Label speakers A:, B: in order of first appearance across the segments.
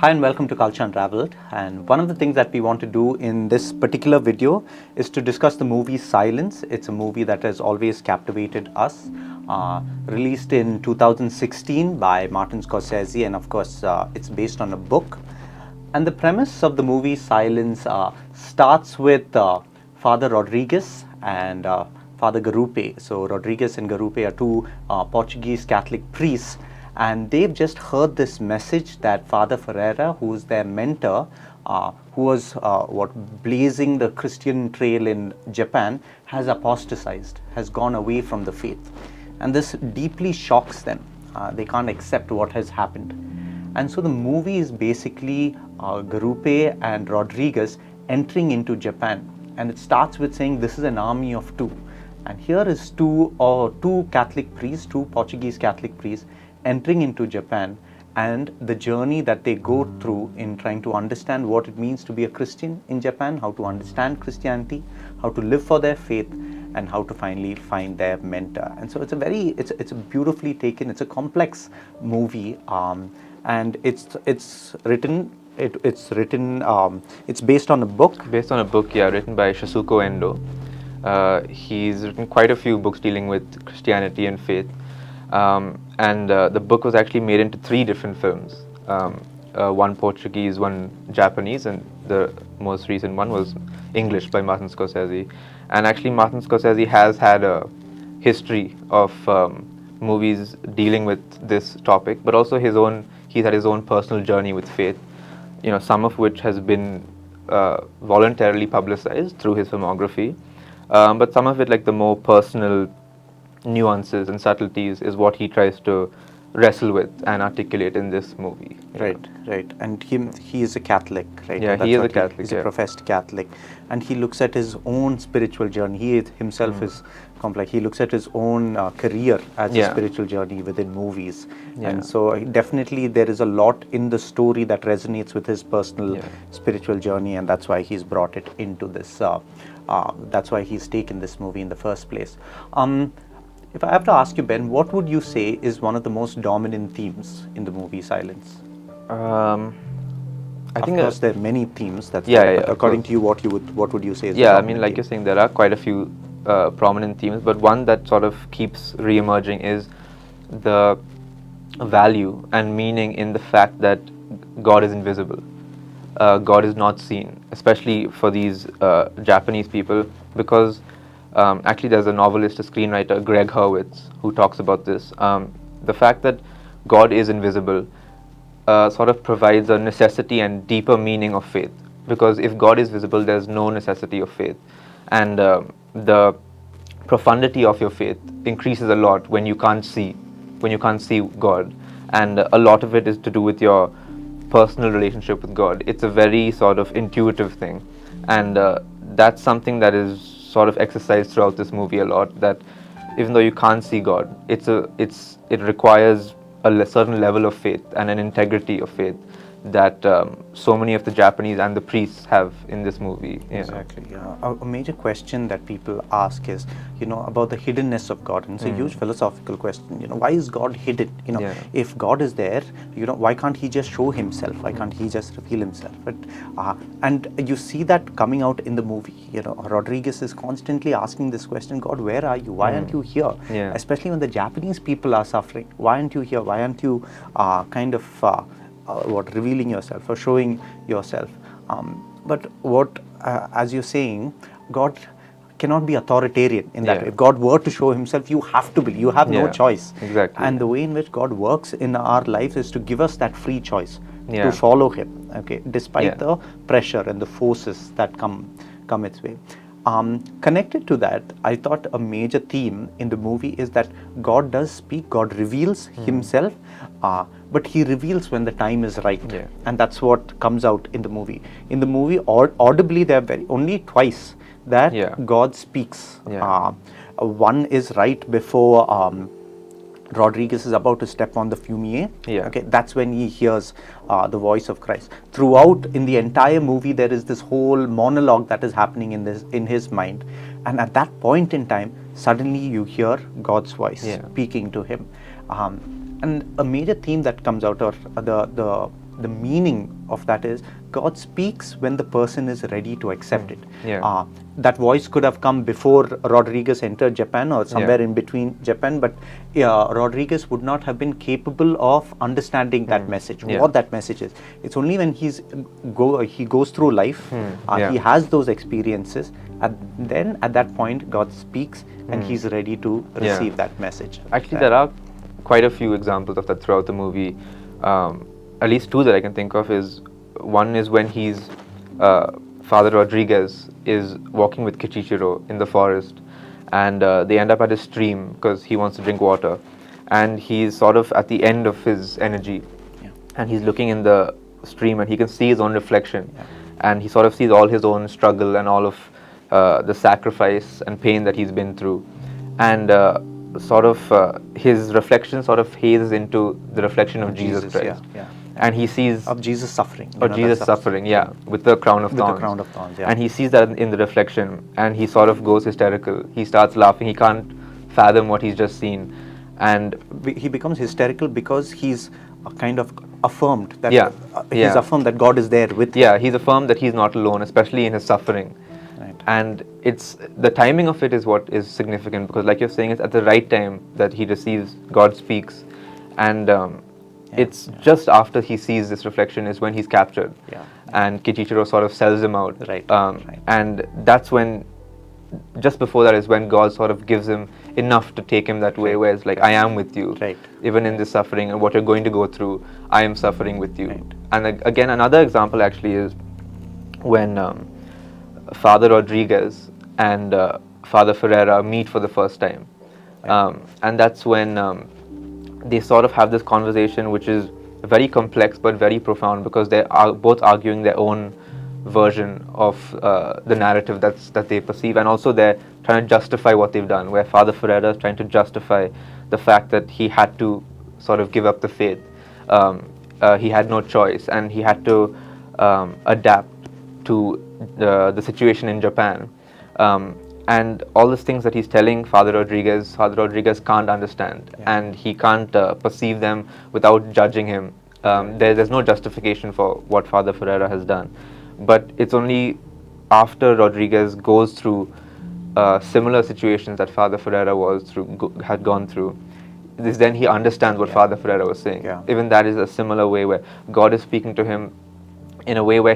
A: Hi and welcome to Culture Unraveled. And one of the things that we want to do in this particular video is to discuss the movie Silence. It's a movie that has always captivated us. Released in 2016 by Martin Scorsese, and of course it's based on a book. And the premise of the movie Silence starts with Father Rodriguez and Father Garupe. So Rodriguez and Garupe are two Portuguese Catholic priests, and they've just heard this message that Father Ferreira, who is their mentor, who was blazing the Christian trail in Japan, has apostatized, has gone away from the faith. And this deeply shocks them. They can't accept what has happened. And so the movie is basically Garupe and Rodriguez entering into Japan. And it starts with saying this is an army of two. And here is two Catholic priests, two Portuguese Catholic priests, entering into Japan, and the journey that they go through in trying to understand what it means to be a Christian in Japan, how to understand Christianity, how to live for their faith, and how to finally find their mentor. And so it's a beautifully taken, it's a complex movie, and it's based on a book.
B: Based on a book, yeah, written by Shasuko Endo. He's written quite a few books dealing with Christianity and faith. And the book was actually made into 3 different films, one Portuguese, one Japanese, and the most recent one was English by Martin Scorsese. And actually Martin Scorsese has had a history of movies dealing with this topic, but also he's had his own personal journey with faith, some of which has been voluntarily publicized through his filmography, but some of it, like the more personal nuances and subtleties, is what he tries to wrestle with and articulate in this movie.
A: Right. And he is a Catholic, right?
B: Yeah, he is a Catholic.
A: He's a professed Catholic, and he looks at his own spiritual journey. He himself is complex. He looks at his own career as a spiritual journey within movies. And so definitely there is a lot in the story that resonates with his personal spiritual journey, and that's why he's brought it into this. That's why he's taken this movie in the first place. If I have to ask you, Ben, what would you say is one of the most dominant themes in the movie Silence?
B: I think
A: of course there are many themes. But according to you, what would you say is
B: I mean, like you're saying, there are quite a few prominent themes, but one that sort of keeps re-emerging is the value and meaning in the fact that God is invisible. God is not seen, especially for these Japanese people, because actually there's a novelist, a screenwriter, Greg Hurwitz, who talks about this. The fact that God is invisible sort of provides a necessity and deeper meaning of faith, because if God is visible, there's no necessity of faith, and the profundity of your faith increases a lot when you can't see God, and a lot of it is to do with your personal relationship with God. It's a very sort of intuitive thing, and that's something that is sort of exercised throughout this movie a lot, that even though you can't see God, it requires a certain level of faith and an integrity of faith that so many of the Japanese and the priests have in this movie.
A: Exactly. A major question that people ask is, about the hiddenness of God, and it's a huge philosophical question. Why is God hidden? If God is there, why can't He just show Himself? Why can't He just reveal Himself? But and you see that coming out in the movie. Rodriguez is constantly asking this question: God, where are you? Why aren't you here? Especially when the Japanese people are suffering. Why aren't you here? Why aren't you revealing yourself or showing yourself? But as you're saying, God cannot be authoritarian in that way. If God were to show Himself, you have to believe. You have no choice.
B: Exactly.
A: And the way in which God works in our lives is to give us that free choice to follow Him. Okay, despite the pressure and the forces that come its way. Connected to that, I thought a major theme in the movie is that God does speak, God reveals Himself, but He reveals when the time is right. And that's what comes out in the movie. In the movie, audibly, there are only twice that God speaks. One is right before Rodriguez is about to step on the fumier. Okay, that's when he hears the voice of Christ. Throughout, in the entire movie, there is this whole monologue that is happening in his mind, and at that point in time, suddenly you hear God's voice speaking to him. And a major theme that comes out, or the the meaning of that is God speaks when the person is ready to accept it.
B: Yeah.
A: That voice could have come before Rodriguez entered Japan or somewhere in between Japan, but Rodriguez would not have been capable of understanding that message, what that message is. It's only when he goes through life, he has those experiences, and then at that point God speaks and he's ready to receive that message.
B: Actually, there are quite a few examples of that throughout the movie. At least two that I can think of is, one is when Father Rodriguez is walking with Kichichiro in the forest, and they end up at a stream because he wants to drink water, and he's sort of at the end of his energy, and he's looking in the stream and he can see his own reflection, and he sort of sees all his own struggle and all of the sacrifice and pain that he's been through, and his reflection sort of hazes into the reflection of Jesus Christ. And he sees
A: of Jesus suffering.
B: Or Jesus suffering, with the crown of thorns.
A: With the crown of thorns,
B: And he sees that in the reflection, and he sort of goes hysterical. He starts laughing. He can't fathom what he's just seen, and
A: he becomes hysterical because he's kind of affirmed that
B: he's
A: affirmed that God is there with him.
B: Yeah, he's affirmed that he's not alone, especially in his suffering.
A: Right.
B: And it's the timing of it is what is significant, because, like you're saying, it's at the right time that he receives, God speaks, and it's just after he sees this reflection is when he's captured, and Kichichiro sort of sells him out, and that's when, just before that is when God sort of gives him enough to take him that way, where it's like, I am with you, even in this suffering and what you're going to go through, I am suffering with you. And again, another example actually is when Father Rodriguez and Father Ferreira meet for the first time, and that's when they sort of have this conversation, which is very complex but very profound, because they are both arguing their own version of the narrative that they perceive, and also they're trying to justify what they've done, where Father Ferreira is trying to justify the fact that he had to sort of give up the faith. He had no choice, and he had to adapt to the situation in Japan. And all these things that he's telling Father Rodriguez can't understand, and he can't perceive them without judging him. There's no justification for what Father Ferreira has done. But it's only after Rodriguez goes through similar situations that Father Ferreira had gone through, then he understands what Father Ferreira was saying. Even that is a similar way where God is speaking to him in a way where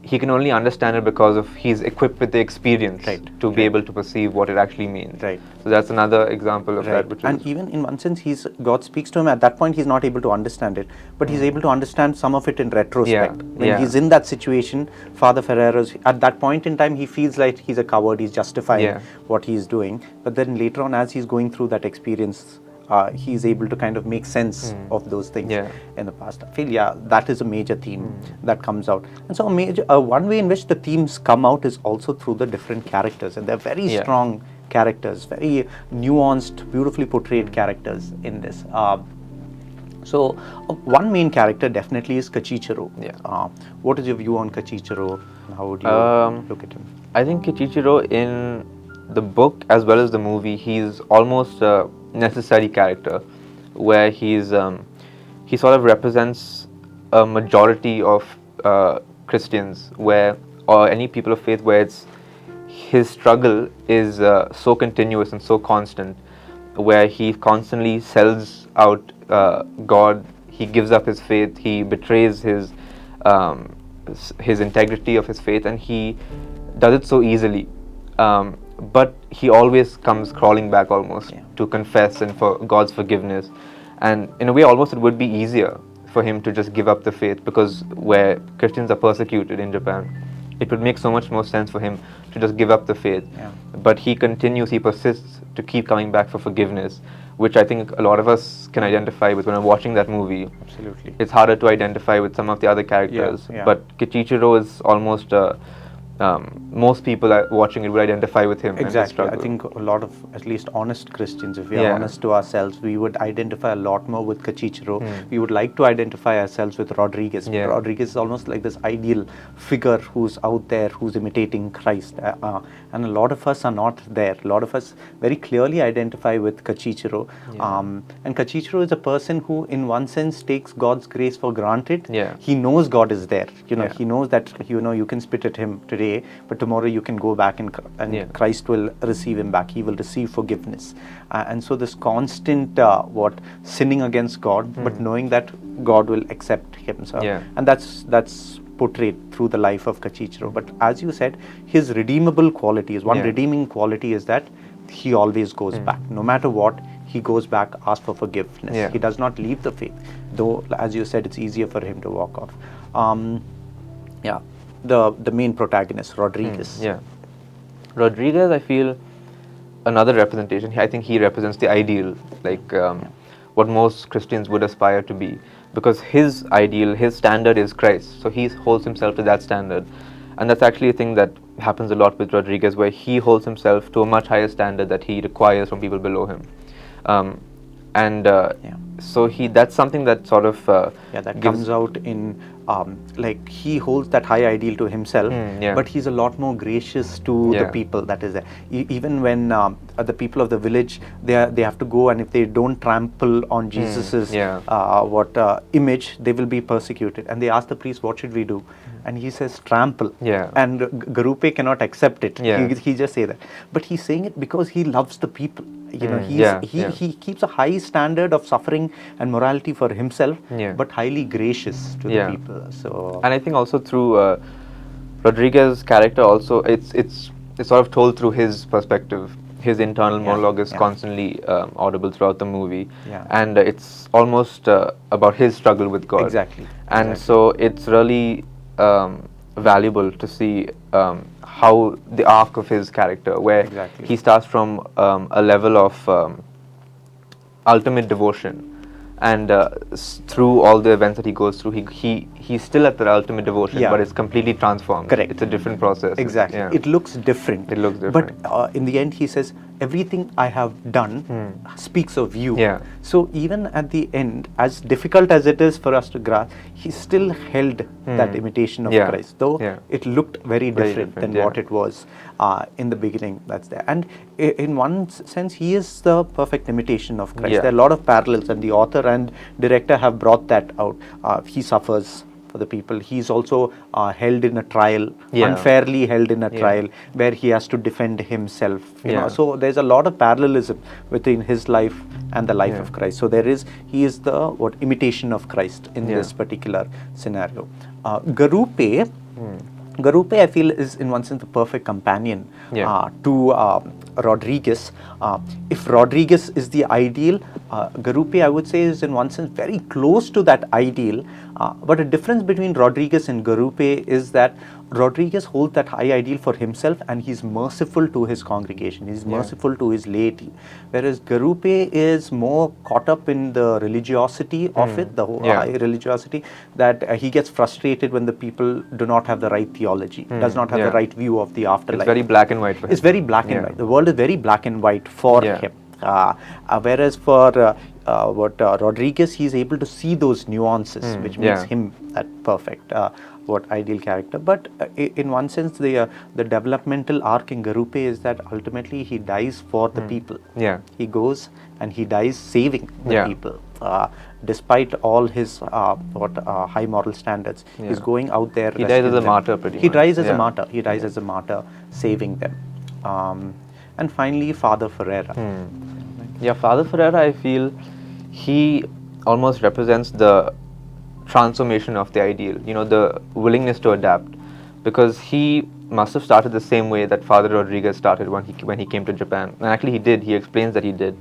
B: he can only understand it because he's equipped with the experience to be able to perceive what it actually means. So that's another example of that.
A: And even in one sense, God speaks to him. At that point, he's not able to understand it, but he's able to understand some of it in retrospect. When he's in that situation, Father Ferreira's, at that point in time, he feels like he's a coward. He's justifying what he's doing. But then later on, as he's going through that experience, he's able to kind of make sense of those things in the past. I feel, that is a major theme that comes out. And so one way in which the themes come out is also through the different characters, and they're very strong characters, very nuanced, beautifully portrayed characters in this. So one main character definitely is Kichichiro. What is your view on Kichichiro? How would you look at him?
B: I think Kichichiro, in the book as well as the movie, he's almost a necessary character, where he sort of represents a majority of Christians, or any people of faith, where his struggle is so continuous and so constant, where he constantly sells out God, he gives up his faith, he betrays his integrity of his faith, and he does it so easily. But he always comes crawling back almost to confess and for God's forgiveness. And in a way, almost it would be easier for him to just give up the faith, because where Christians are persecuted in Japan, it would make so much more sense for him to just give up the faith. But he persists to keep coming back for forgiveness, which I think a lot of us can identify with when I'm watching that movie.
A: Absolutely.
B: It's harder to identify with some of the other characters, but Kichichiro is almost most people are watching it would identify with him and his
A: Exactly. I
B: struggle.
A: think a lot of, at least honest Christians, if we are
B: Yeah.
A: honest to ourselves, we would identify a lot more with Cachichero. We would like to identify ourselves with Rodriguez.
B: Yeah.
A: Rodriguez is almost like this ideal figure who's out there, who's imitating Christ. And a lot of us are not there. A lot of us very clearly identify with Cachichero. And Cachichero is a person who, in one sense, takes God's grace for granted.
B: Yeah.
A: He knows God is there.
B: Yeah.
A: He knows that, you can spit at him today, but tomorrow you can go back and
B: Yeah.
A: Christ will receive him back. He will receive forgiveness. And so this constant sinning against God, but knowing that God will accept him. So,
B: Yeah.
A: and that's portrayed through the life of Cachichero. But as you said, his redeemable qualities, one
B: Yeah.
A: redeeming quality is that he always goes back. No matter what, he goes back, asks for forgiveness.
B: Yeah.
A: He does not leave the faith, though, as you said, it's easier for him to walk off. The main protagonist, Rodriguez.
B: Yeah. Rodriguez, I feel, another representation. I think he represents the ideal, like what most Christians would aspire to be, because his ideal, his standard is Christ. So he holds himself to that standard, and that's actually a thing that happens a lot with Rodriguez, where he holds himself to a much higher standard that he requires from people below him. So that's something that sort of
A: That comes out in like he holds that high ideal to himself, but he's a lot more gracious to the people that is there. Even when the people of the village, they have to go, and if they don't trample on Jesus's image, they will be persecuted. And they ask the priest, "What should we do?" And he says, "Trample." And Garupe cannot accept it. He just say that, but he's saying it because he loves the people. He keeps a high standard of suffering and morality for himself, but highly gracious to the people. So,
B: and I think also through Rodriguez's character, also it's sort of told through his perspective. His internal monologue is constantly audible throughout the movie, and it's almost about his struggle with God. And so it's really valuable to see how the arc of his character, where he starts from a level of ultimate devotion, and through all the events that he goes through, he's still at the ultimate devotion, but it's completely transformed. It's a different process.
A: It looks different. But in the end, he says, "Everything I have done speaks of you." So even at the end, as difficult as it is for us to grasp, he still held that imitation of Christ, though it looked very different than what it was in the beginning. That's there. And in one sense, he is the perfect imitation of Christ. There are a lot of parallels, and the author and director have brought that out. He suffers for the people. He's also held in a trial, unfairly held in a trial, where he has to defend himself. You know? So there's a lot of parallelism between his life and the life of Christ. So he is the imitation of Christ in this particular scenario. Garupe, I feel, is in one sense the perfect companion to Rodriguez. If Rodriguez is the ideal, Garupe, I would say, is in one sense very close to that ideal. But a difference between Rodriguez and Garupe is that Rodriguez holds that high ideal for himself, and he's merciful to his congregation. He's merciful to his laity. Whereas Garupe is more caught up in the religiosity of it, the whole high religiosity, that he gets frustrated when the people do not have the right theology, does not have the right view of the afterlife.
B: It's very black and white for him.
A: It's very black and white. The world is very black and white for him. Whereas for Rodriguez, he's able to see those nuances, which makes him that perfect ideal character. But in one sense, the developmental arc in Garupe is that ultimately he dies for the people. He goes and he dies saving the people. Despite all his high moral standards, he's going out there.
B: He dies as a martyr, pretty much.
A: He dies as a martyr. He dies as a martyr, saving them. And finally, Father Ferreira.
B: Father Ferreira, I feel he almost represents the transformation of the ideal, the willingness to adapt, because he must have started the same way that Father Rodriguez started when he came to Japan. And actually he did. He explains that he did.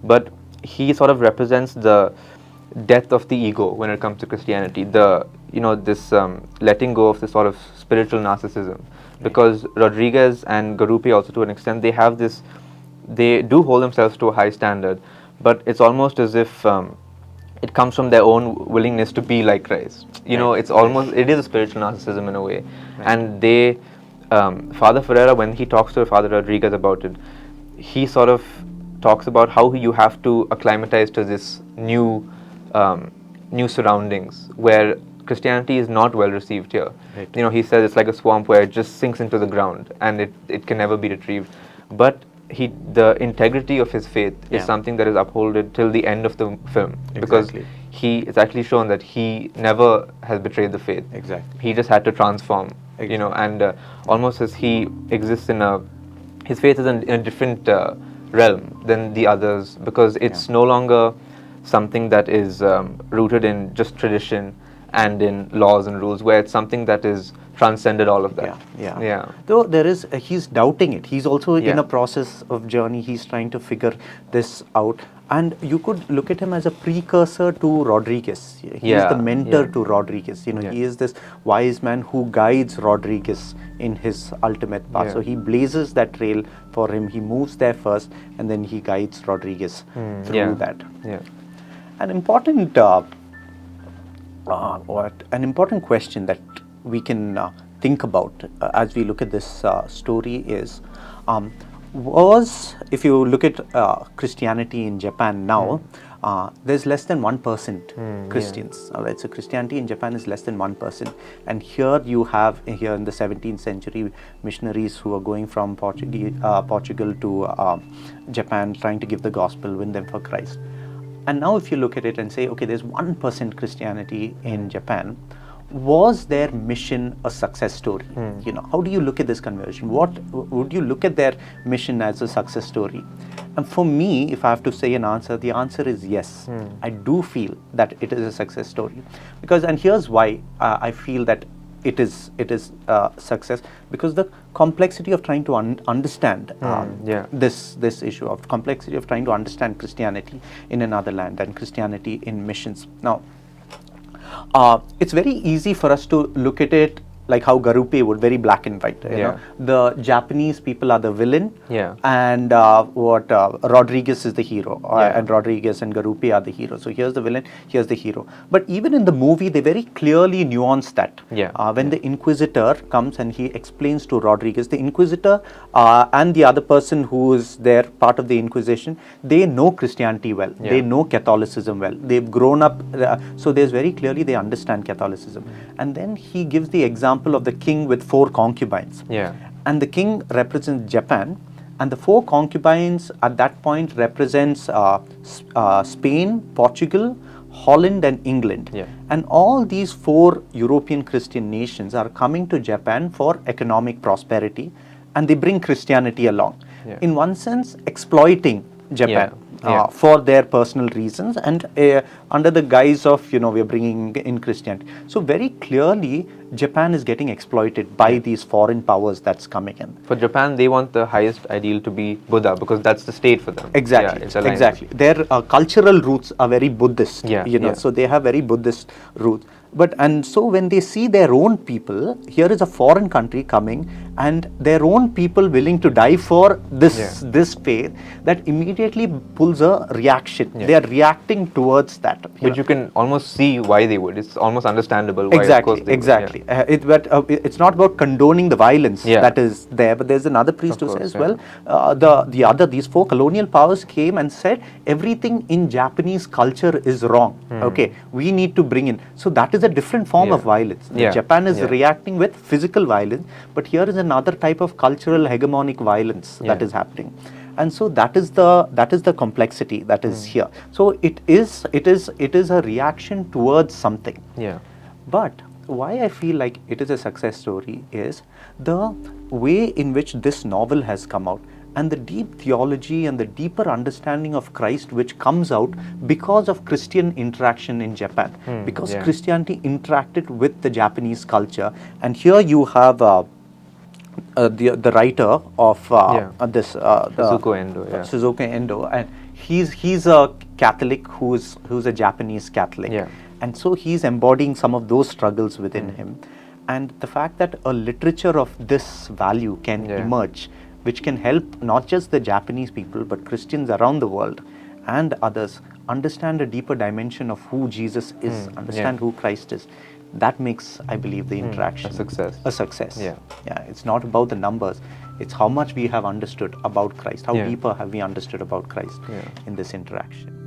B: But he sort of represents the death of the ego when it comes to Christianity, this letting go of this sort of spiritual narcissism. Because Rodriguez and Garupe also, to an extent, they do hold themselves to a high standard, but it's almost as if it comes from their own willingness to be like Christ. It is a spiritual narcissism in a way, and they Father Ferreira, when he talks to Father Rodriguez about it, he sort of talks about how you have to acclimatize to this new surroundings where Christianity is not well received here.
A: Right.
B: You know, he says it's like a swamp where it just sinks into the ground and it can never be retrieved. But the integrity of his faith is something that is upholded till the end of the film, because it's actually shown that he never has betrayed the faith.
A: Exactly.
B: He just had to transform, you know, and almost as he exists his faith is in a different realm than the others, because it's no longer something that is rooted in just tradition and in laws and rules, where it's something that is transcended all of that. Yeah.
A: Though there is, he's doubting it. He's also in a process of journey. He's trying to figure this out. And you could look at him as a precursor to Rodriguez. He is the mentor to Rodriguez. You know, he is this wise man who guides Rodriguez in his ultimate path. So he blazes that trail for him. He moves there first, and then he guides Rodriguez through that. An important an important question that we can think about as we look at this story is, if you look at Christianity in Japan now, there's less than 1% Christians. All right, so Christianity in Japan is less than 1%, and here you have in the 17th century missionaries who are going from Portugal to Japan, trying to give the gospel, win them for Christ. And now if you look at it and say, okay, there's 1% Christianity in Japan, was their mission a success story? You know, how do you look at this conversion? What would you look at their mission as a success story? And for me, if I have to say an answer, the answer is yes. I do feel that it is a success story, because, and here's why I feel that it is success, because the complexity of trying to understand this issue of complexity of trying to understand Christianity in another land and Christianity in missions. Now, it's very easy for us to look at it like how Garupe would, very black and white. You know? The Japanese people are the villain, and Rodriguez is the hero, and Rodriguez and Garupe are the hero. So here's the villain, here's the hero. But even in the movie, they very clearly nuance that. When the Inquisitor comes and he explains to Rodriguez, the Inquisitor and the other person who is there, part of the Inquisition, they know Christianity well. They know Catholicism well. They've grown up, so there's very clearly they understand Catholicism. And then he gives the example of the king with 4 concubines. And the king represents Japan, and the 4 concubines at that point represents Spain, Portugal, Holland and England. And all these 4 European Christian nations are coming to Japan for economic prosperity, and they bring Christianity along. In one sense, exploiting Japan. For their personal reasons, and under the guise of, you know, we're bringing in Christianity. So very clearly, Japan is getting exploited by these foreign powers that's coming in.
B: For Japan, they want the highest ideal to be Buddha, because that's the state for them.
A: Exactly. Their cultural roots are very Buddhist. You know, so they have very Buddhist roots. But and so when they see their own people, here is a foreign country coming, and their own people willing to die for this faith, that immediately pulls a reaction. They are reacting towards that.
B: But you can almost see why they would. It's almost understandable why.
A: Exactly. It's not about condoning the violence that is there, but there's another priest who says, well, these 4 colonial powers came and said everything in Japanese culture is wrong. Okay, we need to bring in. So that is a different form of violence. Japan is reacting with physical violence, but here is another type of cultural hegemonic violence that is happening. And so that is the complexity that is here. So it is a reaction towards something. But why I feel like it is a success story is the way in which this novel has come out, and the deep theology and the deeper understanding of Christ which comes out because of Christian interaction in Japan, because Christianity interacted with the Japanese culture. And here you have the writer of this
B: Suzuki
A: Endo, and he's a Catholic who's a Japanese Catholic, and so he's embodying some of those struggles within him. And the fact that a literature of this value can emerge, which can help not just the Japanese people but Christians around the world and others understand a deeper dimension of who Jesus is, understand who Christ is. that makes, I believe, the interaction
B: a success.
A: A success.
B: Yeah.
A: Yeah. It's not about the numbers. It's how much we have understood about Christ. How
B: Yeah.
A: deeper have we understood about Christ
B: Yeah.
A: in this interaction.